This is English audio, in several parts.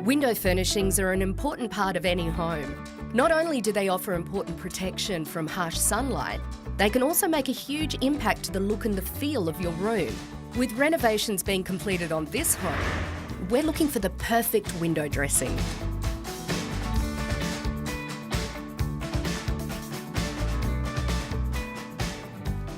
Window furnishings are an important part of any home. Not only do they offer important protection from harsh sunlight, they can also make a huge impact to the look and the feel of your room. With renovations being completed on this home, we're looking for the perfect window dressing.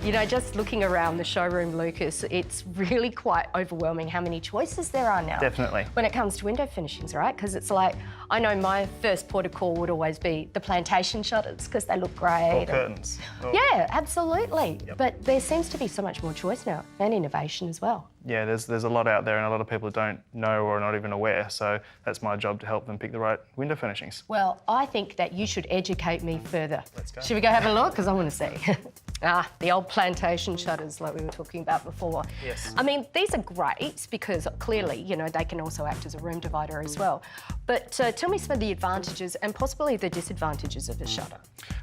You know, just looking around the showroom, Lucas, it's really quite overwhelming how many choices there are now. Definitely. When it comes to window finishings, right? Because it's like, I know my first port of call would always be the plantation shutters because they look great. Or curtains. Yeah, absolutely. Yep. But there seems to be so much more choice now and innovation as well. Yeah, there's a lot out there and a lot of people don't know or are not even aware, so that's my job to help them pick the right window furnishings. Well, I think that you should educate me further. Let's go. Should we go have a look? Because I want to see. The old plantation shutters like we were talking about before. Yes. I mean, these are great because clearly, you know, they can also act as a room divider as well. But tell me some of the advantages and possibly the disadvantages of a shutter.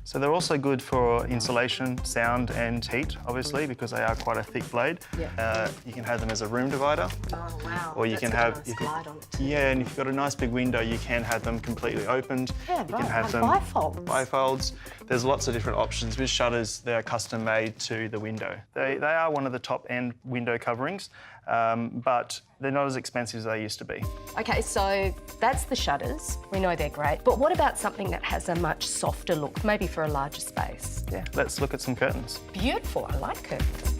So they're also good for insulation, sound and heat, obviously, because they are quite a thick blade. Yeah. You can have them as a room divider. Oh, wow. Or you That's can got have... a nice glide on it too. Yeah, and if you've got a nice big window, you can have them completely opened. Yeah, you right, can have like them bifolds. Bifolds. There's lots of different options. With shutters, they're custom made to the window. They are one of the top end window coverings, but they're not as expensive as they used to be. Okay, so that's the shutters. We know they're great. But what about something that has a much softer look, maybe for a larger space? Yeah, let's look at some curtains. Beautiful, I like curtains.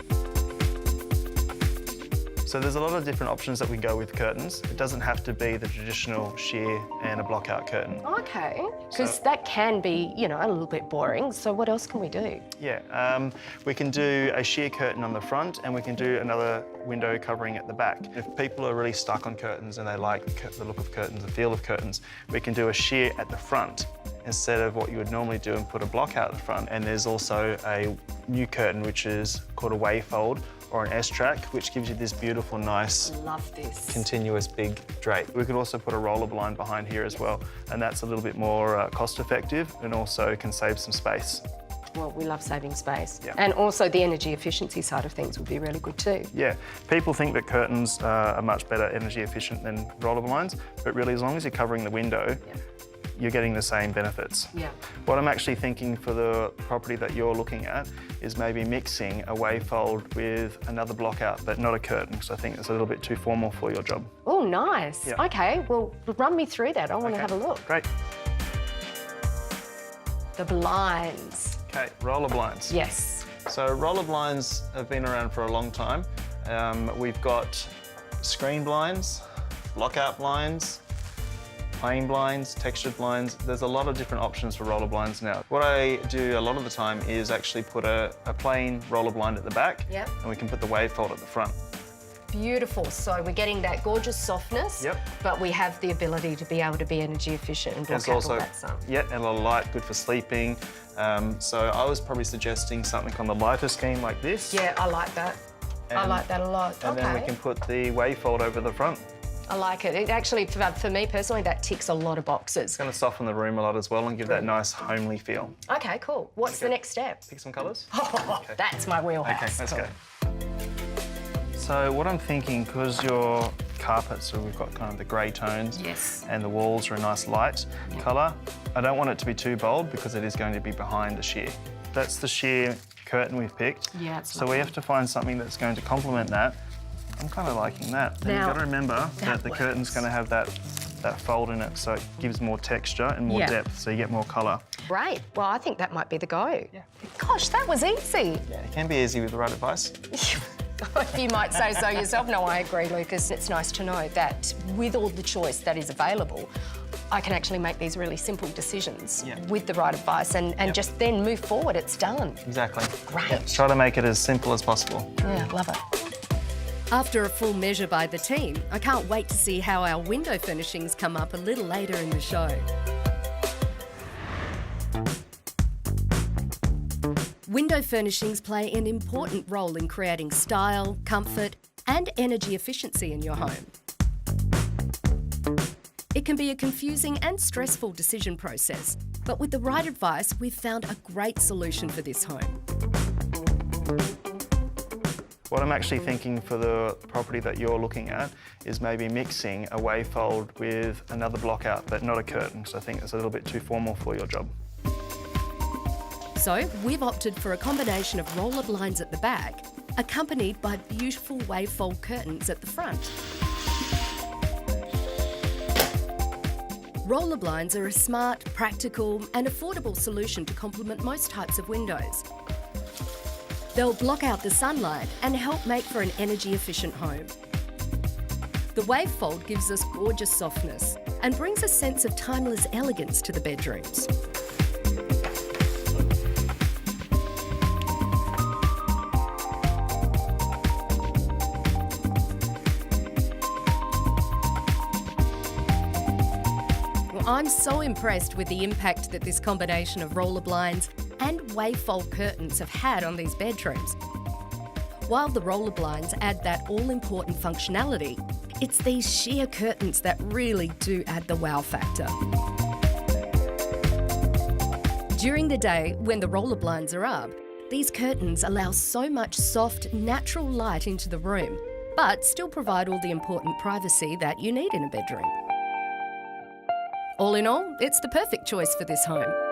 So there's a lot of different options that we go with curtains. It doesn't have to be the traditional sheer and a block-out curtain. Okay, because that can be, you know, a little bit boring. So what else can we do? Yeah, we can do a sheer curtain on the front and we can do another window covering at the back. If people are really stuck on curtains and they like the look of curtains, the feel of curtains, we can do a sheer at the front instead of what you would normally do and put a block out the front. And there's also a new curtain which is called a wave fold or an S-track, which gives you this beautiful, nice, Love this. continuous big drape. We could also put a roller blind behind here as well, and that's a little bit more cost-effective and also can save some space. Well, we love saving space. Yeah. And also the energy efficiency side of things would be really good too. Yeah, people think that curtains are much better energy efficient than roller blinds, but really as long as you're covering the window, you're getting the same benefits. Yeah. What I'm actually thinking for the property that you're looking at is maybe mixing a wave fold with another block out, but not a curtain, because I think it's a little bit too formal for your job. Oh, nice. Yeah. Okay, well, run me through that. I want to have a look. Great. The blinds. Okay, roller blinds. Yes. So roller blinds have been around for a long time. We've got screen blinds, lockout blinds, plain blinds, textured blinds. There's a lot of different options for roller blinds now. What I do a lot of the time is actually put a plain roller blind at the back, Yep. and we can put the wave fold at the front. Beautiful. So we're getting that gorgeous softness, Yep. but we have the ability to be able to be energy efficient and block There's out also, all that sun. yeah, and a lot of light, good for sleeping. So I was probably suggesting something on the lighter scheme like this. Yeah, I like that. I And- like that a lot. And okay. then we can put the wave fold over the front. I like it. It actually, for me personally, that ticks a lot of boxes. It's going to soften the room a lot as well and give that nice homely feel. Okay, cool. What's the next step? Pick some colours. Oh, that's my wheelhouse. Okay, let's go. So what I'm thinking, because your carpets, so we've got kind of the grey tones, Yes. and the walls are a nice light colour, I don't want it to be too bold because it is going to be behind the sheer. That's the sheer curtain we've picked. Yeah, it's So we lovely. have to find something that's going to complement that. I'm kind of liking that. And Now, you've got to remember that the works. curtain's going to have that fold in it, so it gives more texture and more Yeah. depth, so you get more colour. Great. Well, I think that might be the go. Yeah. Gosh, that was easy. Yeah, it can be easy with the right advice. You might say so yourself. No, I agree, Lucas. It's nice to know that with all the choice that is available, I can actually make these really simple decisions with the right advice and just then move forward. It's done. Exactly. Great. Yeah, try to make it as simple as possible. Yeah, love it. After a full measure by the team, I can't wait to see how our window furnishings come up a little later in the show. Window furnishings play an important role in creating style, comfort, and energy efficiency in your home. It can be a confusing and stressful decision process, but with the right advice, we've found a great solution for this home. What I'm actually thinking for the property that you're looking at is maybe mixing a wave fold with another block out, but not a curtain, because I think it's a little bit too formal for your job. So we've opted for a combination of roller blinds at the back, accompanied by beautiful wave fold curtains at the front. Roller blinds are a smart, practical and affordable solution to complement most types of windows. They'll block out the sunlight and help make for an energy-efficient home. The wave fold gives us gorgeous softness and brings a sense of timeless elegance to the bedrooms. I'm so impressed with the impact that this combination of roller blinds and wave fold curtains have had on these bedrooms. While the roller blinds add that all-important functionality, it's these sheer curtains that really do add the wow factor. During the day, when the roller blinds are up, these curtains allow so much soft, natural light into the room, but still provide all the important privacy that you need in a bedroom. All in all, it's the perfect choice for this home.